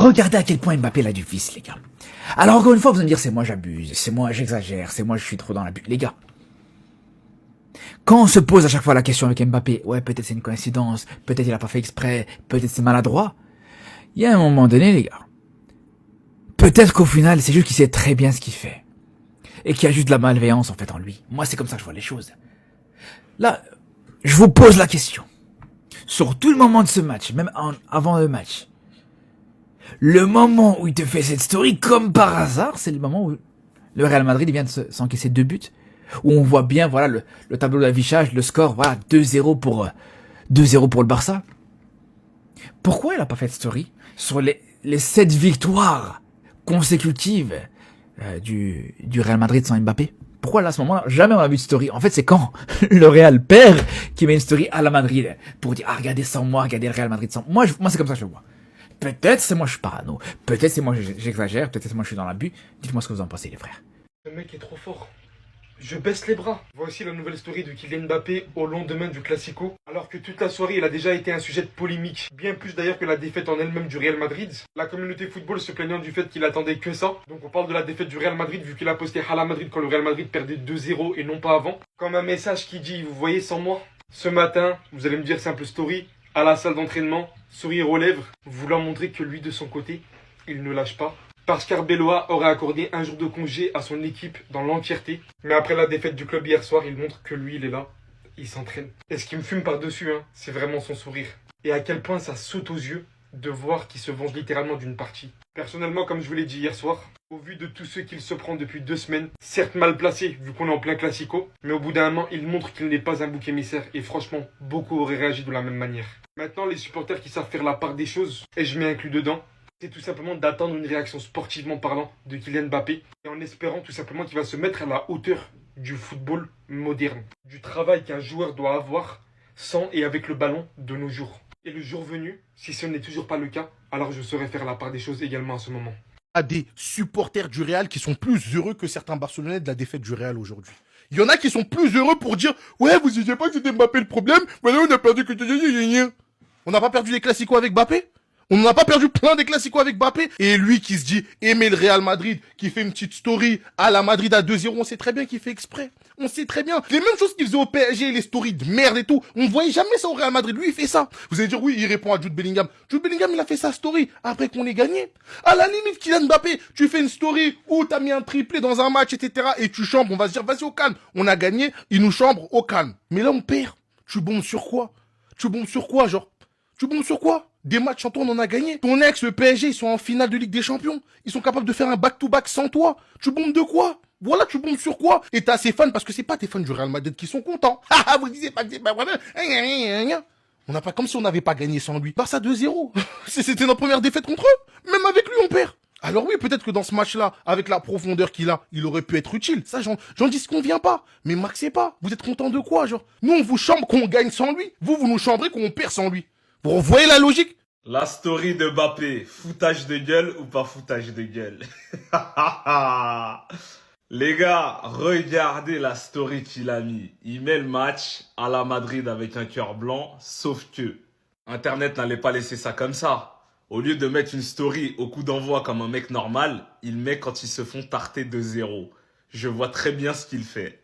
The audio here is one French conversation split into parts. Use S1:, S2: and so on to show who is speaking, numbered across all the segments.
S1: regardez à quel point Mbappé l'a du vice, les gars. Alors encore une fois, vous allez me dire, c'est moi j'abuse, c'est moi j'exagère, c'est moi je suis trop dans l'abus. Les gars, quand on se pose à chaque fois la question avec Mbappé, ouais, peut-être c'est une coïncidence, peut-être il a pas fait exprès, peut-être c'est maladroit, il y a un moment donné, les gars, peut-être qu'au final, c'est juste qu'il sait très bien ce qu'il fait. Et qu'il y a juste de la malveillance, en fait, en lui. Moi, c'est comme ça que je vois les choses. Là, je vous pose la question. Sur tout le moment de ce match, même avant le match, le moment où il te fait cette story, comme par hasard, c'est le moment où le Real Madrid vient de s'encaisser 2 buts, où on voit bien, voilà, le tableau d'affichage, le score, voilà, 2-0 pour le Barça. Pourquoi il a pas fait de story sur les 7 victoires consécutives du Real Madrid sans Mbappé? Pourquoi là, à ce moment-là, jamais on a vu de story? En fait, c'est quand le Real perd qui met une story à la Madrid pour dire, ah, regardez sans moi, regardez le Real Madrid sans moi. Moi, c'est comme ça que je le vois. Peut-être c'est moi je suis parano, peut-être c'est moi j'exagère, peut-être c'est moi je suis dans l'abus. Dites-moi ce que vous en pensez, les frères.
S2: Le mec est trop fort. Je baisse les bras. Voici la nouvelle story de Kylian Mbappé au lendemain du Classico. Alors que toute la soirée, il a déjà été un sujet de polémique. Bien plus d'ailleurs que la défaite en elle-même du Real Madrid. La communauté football se plaignant du fait qu'il attendait que ça. Donc on parle de la défaite du Real Madrid vu qu'il a posté à la Madrid quand le Real Madrid perdait 2-0 et non pas avant. Comme un message qui dit, vous voyez sans moi. Ce matin, vous allez me dire simple story, à la salle d'entraînement, sourire aux lèvres, voulant montrer que lui de son côté, il ne lâche pas. Parce qu'Arbeloa aurait accordé un jour de congé à son équipe dans l'entièreté. Mais après la défaite du club hier soir, il montre que lui, il est là. Il s'entraîne. Et ce qui me fume par-dessus, c'est vraiment son sourire. Et à quel point ça saute aux yeux de voir qu'il se venge littéralement d'une partie. Personnellement, comme je vous l'ai dit hier soir, au vu de tout ce qu'il se prend depuis 2 semaines, certes mal placé vu qu'on est en plein classico, mais au bout d'un moment, il montre qu'il n'est pas un bouc émissaire. Et franchement, beaucoup auraient réagi de la même manière. Maintenant, les supporters qui savent faire la part des choses, et je m'y inclus dedans, c'est tout simplement d'attendre une réaction sportivement parlant de Kylian Mbappé et en espérant tout simplement qu'il va se mettre à la hauteur du football moderne, du travail qu'un joueur doit avoir sans et avec le ballon de nos jours. Et le jour venu, si ce n'est toujours pas le cas, alors je saurai faire la part des choses également à ce moment.
S3: À des supporters du Real qui sont plus heureux que certains Barcelonais de la défaite du Real aujourd'hui. Il y en a qui sont plus heureux pour dire « Ouais, vous disiez pas que c'était Mbappé le problème, voilà, on a perdu que... » On n'a pas perdu les classicos avec Mbappé? On n'a pas perdu plein des classicos avec Mbappé. Et lui qui se dit aimer le Real Madrid, qui fait une petite story à la Madrid à 2-0, on sait très bien qu'il fait exprès. On sait très bien. Les mêmes choses qu'il faisait au PSG, les stories de merde et tout. On ne voyait jamais ça au Real Madrid. Lui, il fait ça. Vous allez dire oui, il répond à Jude Bellingham. Jude Bellingham, il a fait sa story après qu'on ait gagné. À la limite, Kylian Mbappé, tu fais une story où t'as mis un triplé dans un match, etc. Et tu chambres, on va se dire vas-y au calme. On a gagné, il nous chambre au calme. Mais là, on perd. Tu bombes sur quoi? Tu bombes sur quoi, genre? Tu bombes sur quoi? Des matchs sans toi, on en a gagné. Ton ex, le PSG, ils sont en finale de Ligue des Champions. Ils sont capables de faire un back-to-back sans toi. Tu bombes de quoi? Voilà, tu bombes sur quoi? Et t'as assez fans parce que c'est pas tes fans du Real Madrid qui sont contents. Ah, vous disiez pas que c'est pas vrai. On n'a pas comme si on n'avait pas gagné sans lui. Barça 2-0. C'était notre première défaite contre eux. Même avec lui, on perd. Alors oui, peut-être que dans ce match-là, avec la profondeur qu'il a, il aurait pu être utile. Ça, j'en disconviens pas. Mais maxez pas. Vous êtes content de quoi, genre? Nous, on vous chambre qu'on gagne sans lui. Vous nous chambrez qu'on perd sans lui. Vous voyez la logique?
S4: La story de Mbappé, foutage de gueule ou pas foutage de gueule? Les gars, regardez la story qu'il a mis. Il met le match à la Madrid avec un cœur blanc, sauf que Internet n'allait pas laisser ça comme ça. Au lieu de mettre une story au coup d'envoi comme un mec normal, il met quand ils se font tarter 2-0. Je vois très bien ce qu'il fait.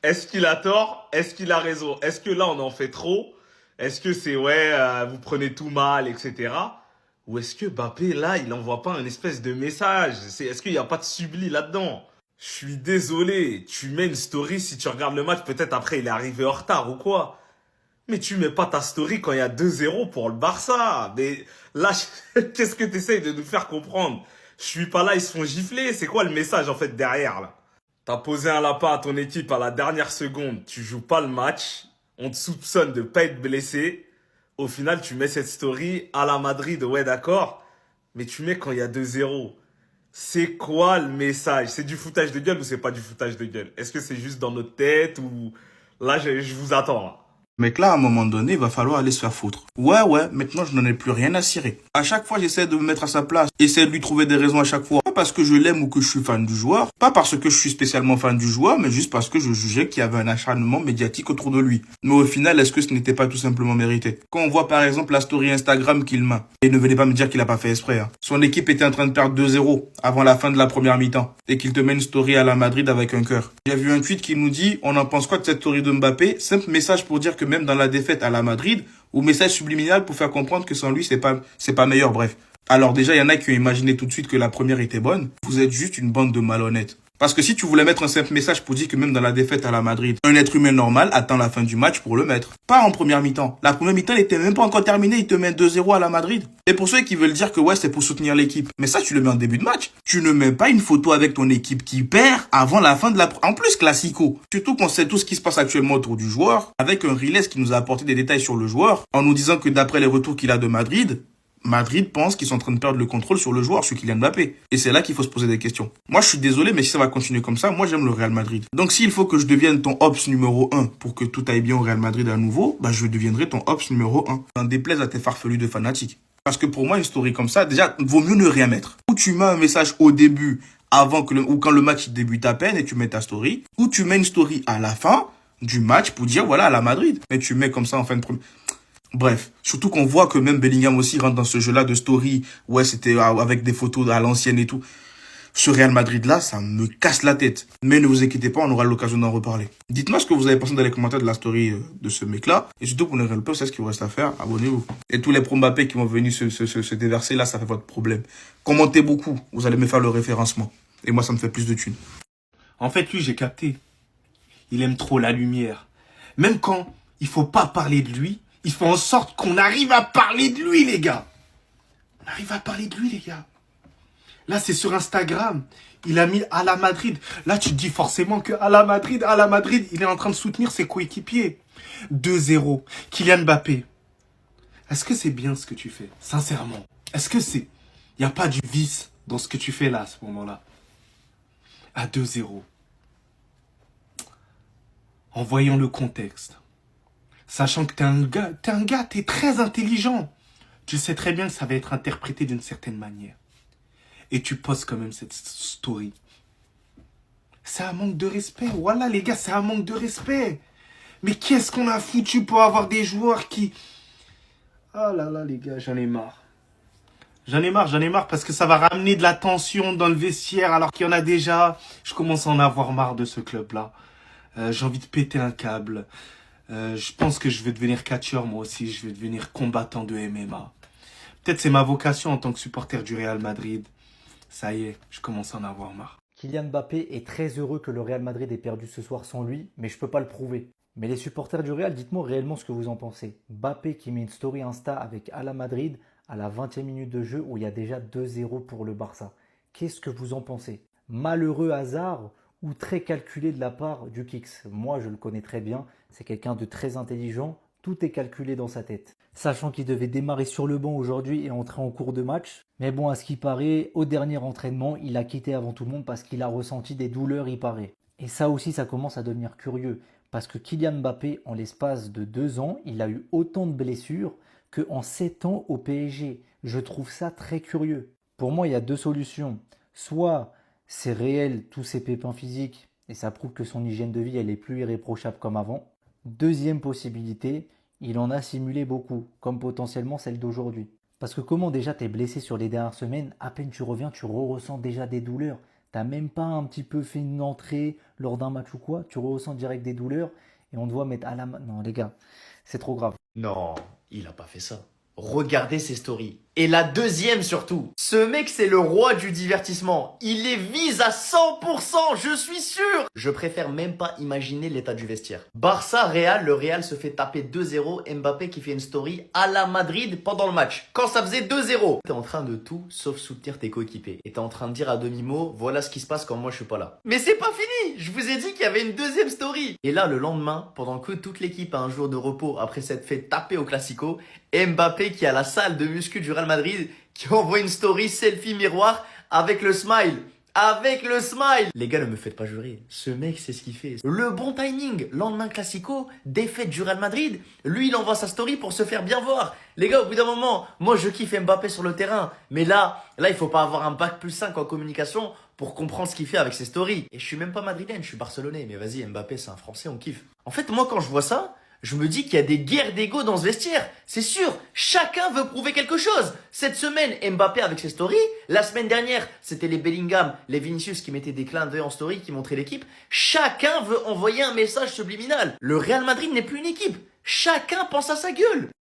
S4: Est-ce qu'il a tort? Est-ce qu'il a raison? Est-ce que là on en fait trop? Est-ce que c'est ouais, vous prenez tout mal, etc. Ou est-ce que Mbappé, là, il envoie pas un espèce de message? Est-ce qu'il n'y a pas de subli là-dedans? Je suis désolé, tu mets une story, si tu regardes le match, peut-être après il est arrivé en retard ou quoi. Mais tu mets pas ta story quand il y a 2-0 pour le Barça. Mais là, qu'est-ce que tu essayes de nous faire comprendre? Je suis pas là, ils se font gifler. C'est quoi le message en fait derrière là? T'as posé un lapin à ton équipe à la dernière seconde, tu joues pas le match. On te soupçonne de pas être blessé. Au final, tu mets cette story à la Madrid, ouais d'accord. Mais tu mets quand il y a 2-0. C'est quoi le message? C'est du foutage de gueule ou c'est pas du foutage de gueule? Est-ce que c'est juste dans notre tête ou... Là, je vous attends. Là.
S5: Mec, là, à un moment donné, il va falloir aller se faire foutre. Ouais, maintenant, je n'en ai plus rien à cirer. À chaque fois, j'essaie de me mettre à sa place. Essaie de lui trouver des raisons à chaque fois. parce que je l'aime ou que je suis fan du joueur, pas parce que je suis spécialement fan du joueur, mais juste parce que je jugeais qu'il y avait un acharnement médiatique autour de lui. Mais au final, est-ce que ce n'était pas tout simplement mérité? Quand on voit par exemple la story Instagram qu'il met, et ne venez pas me dire qu'il a pas fait exprès, hein. Son équipe était en train de perdre 2-0 avant la fin de la première mi-temps, et qu'il te met une story à la Madrid avec un cœur. J'ai vu un tweet qui nous dit, on en pense quoi de cette story de Mbappé? Simple message pour dire que même dans la défaite à la Madrid, ou message subliminal pour faire comprendre que sans lui, c'est pas meilleur, bref. Alors déjà, il y en a qui ont imaginé tout de suite que la première était bonne. Vous êtes juste une bande de malhonnêtes. Parce que si tu voulais mettre un simple message pour dire que même dans la défaite à la Madrid, un être humain normal attend la fin du match pour le mettre. Pas en première mi-temps. La première mi-temps n'était même pas encore terminée, il te met 2-0 à la Madrid. Et pour ceux qui veulent dire que ouais, c'est pour soutenir l'équipe. Mais ça, tu le mets en début de match. Tu ne mets pas une photo avec ton équipe qui perd avant la fin de la... En plus, classico. Surtout qu'on sait tout ce qui se passe actuellement autour du joueur, avec un Riles qui nous a apporté des détails sur le joueur, en nous disant que d'après les retours qu'il a de Madrid pense qu'ils sont en train de perdre le contrôle sur le joueur, sur Kylian Mbappé. Et c'est là qu'il faut se poser des questions. Moi, je suis désolé, mais si ça va continuer comme ça, moi, j'aime le Real Madrid. Donc, s'il faut que je devienne ton Ops numéro 1 pour que tout aille bien au Real Madrid à nouveau, bah, je deviendrai ton Ops numéro 1. N'en déplaise à tes farfelus de fanatiques. Parce que pour moi, une story comme ça, déjà, vaut mieux ne rien mettre. Ou tu mets un message au début, ou quand le match débute à peine et tu mets ta story, ou tu mets une story à la fin du match pour dire, voilà, à la Madrid. Mais tu mets comme ça en fin de première... Bref, surtout qu'on voit que même Bellingham aussi rentre dans ce jeu-là de story. Ouais, c'était avec des photos à l'ancienne et tout. Ce Real Madrid-là, ça me casse la tête. Mais ne vous inquiétez pas, on aura l'occasion d'en reparler. Dites-moi ce que vous avez pensé dans les commentaires de la story de ce mec-là. Et surtout pour les Real Plus, c'est ce qu'il vous reste à faire. Abonnez-vous. Et tous les pro Mbappé qui vont venir se déverser, là, ça fait votre problème. Commentez beaucoup. Vous allez me faire le référencement. Et moi, ça me fait plus de thunes.
S6: En fait, lui, j'ai capté. Il aime trop la lumière. Même quand il faut pas parler de lui, il fait en sorte qu'on arrive à parler de lui, les gars. On arrive à parler de lui, les gars. Là, c'est sur Instagram. Il a mis à la Madrid. Là, tu te dis forcément que à la Madrid, il est en train de soutenir ses coéquipiers. 2-0. Kylian Mbappé. Est-ce que c'est bien ce que tu fais? Sincèrement. Est-ce que c'est... Il n'y a pas du vice dans ce que tu fais là, à ce moment-là. À 2-0. En voyant le contexte. Sachant que t'es très intelligent. Tu sais très bien que ça va être interprété d'une certaine manière. Et tu postes quand même cette story. C'est un manque de respect. Voilà les gars, c'est un manque de respect. Mais qu'est-ce qu'on a foutu pour avoir des joueurs qui... Oh là là les gars, j'en ai marre. J'en ai marre parce que ça va ramener de la tension dans le vestiaire alors qu'il y en a déjà. Je commence à en avoir marre de ce club-là. J'ai envie de péter un câble. Je pense que je vais devenir catcheur moi aussi, je vais devenir combattant de MMA. Peut-être c'est ma vocation en tant que supporter du Real Madrid. Ça y est, je commence à en avoir marre.
S7: Kylian Mbappé est très heureux que le Real Madrid ait perdu ce soir sans lui, mais je peux pas le prouver. Mais les supporters du Real, dites-moi réellement ce que vous en pensez. Mbappé qui met une story Insta avec à la Madrid à la 20e minute de jeu où il y a déjà 2-0 pour le Barça. Qu'est-ce que vous en pensez? Malheureux hasard ou très calculé de la part du Kix? Moi, je le connais très bien. C'est quelqu'un de très intelligent. Tout est calculé dans sa tête. Sachant qu'il devait démarrer sur le banc aujourd'hui et entrer en cours de match. Mais bon, à ce qui paraît, au dernier entraînement, il a quitté avant tout le monde parce qu'il a ressenti des douleurs, il paraît. Et ça aussi, ça commence à devenir curieux. Parce que Kylian Mbappé, en l'espace de 2 ans, il a eu autant de blessures qu'en 7 ans au PSG. Je trouve ça très curieux. Pour moi, il y a 2 solutions. Soit c'est réel, tous ces pépins physiques, et ça prouve que son hygiène de vie, elle est plus irréprochable comme avant. Deuxième possibilité, il en a simulé beaucoup, comme potentiellement celle d'aujourd'hui. Parce que comment déjà t'es blessé sur les dernières semaines, à peine tu reviens, tu ressens déjà des douleurs. T'as même pas un petit peu fait une entrée lors d'un match ou quoi, tu ressens direct des douleurs et on te voit mettre à la main. Non les gars, c'est trop grave.
S8: Non, il a pas fait ça. Regardez ses stories. Et la deuxième surtout. Ce mec, c'est le roi du divertissement. Il les vise à 100%, je suis sûr. Je préfère même pas imaginer l'état du vestiaire. Barça-Real, le Real se fait taper 2-0. Mbappé qui fait une story à la Madrid pendant le match. Quand ça faisait 2-0. T'es en train de tout sauf soutenir tes coéquipiers. Et t'es en train de dire à demi-mot, voilà ce qui se passe quand moi je suis pas là. Mais c'est pas fini. Je vous ai dit qu'il y avait une deuxième story. Et là, le lendemain, pendant que toute l'équipe a un jour de repos après s'être fait taper au Classico, Mbappé qui a la salle de muscu du Real Madrid qui envoie une story selfie miroir avec le smile. avec le smile. Les gars, ne me faites pas jurer. Ce mec, c'est ce qu'il fait. Le bon timing. Lendemain classico, défaite du Real Madrid. Lui, il envoie sa story pour se faire bien voir. Les gars, au bout d'un moment, moi, je kiffe Mbappé sur le terrain. Mais là, il faut pas avoir un bac+5 en communication pour comprendre ce qu'il fait avec ses stories. Et je suis même pas madrilène, je suis barcelonais. Mais vas-y, Mbappé, c'est un Français, on kiffe. En fait, moi, quand je vois ça, je me dis qu'il y a des guerres d'ego dans ce vestiaire. C'est sûr, chacun veut prouver quelque chose. Cette semaine, Mbappé avec ses stories. La semaine dernière, c'était les Bellingham, les Vinicius qui mettaient des clins d'œil en story, qui montraient l'équipe. Chacun veut envoyer un message subliminal. Le Real Madrid n'est plus une équipe. Chacun pense à sa gueule.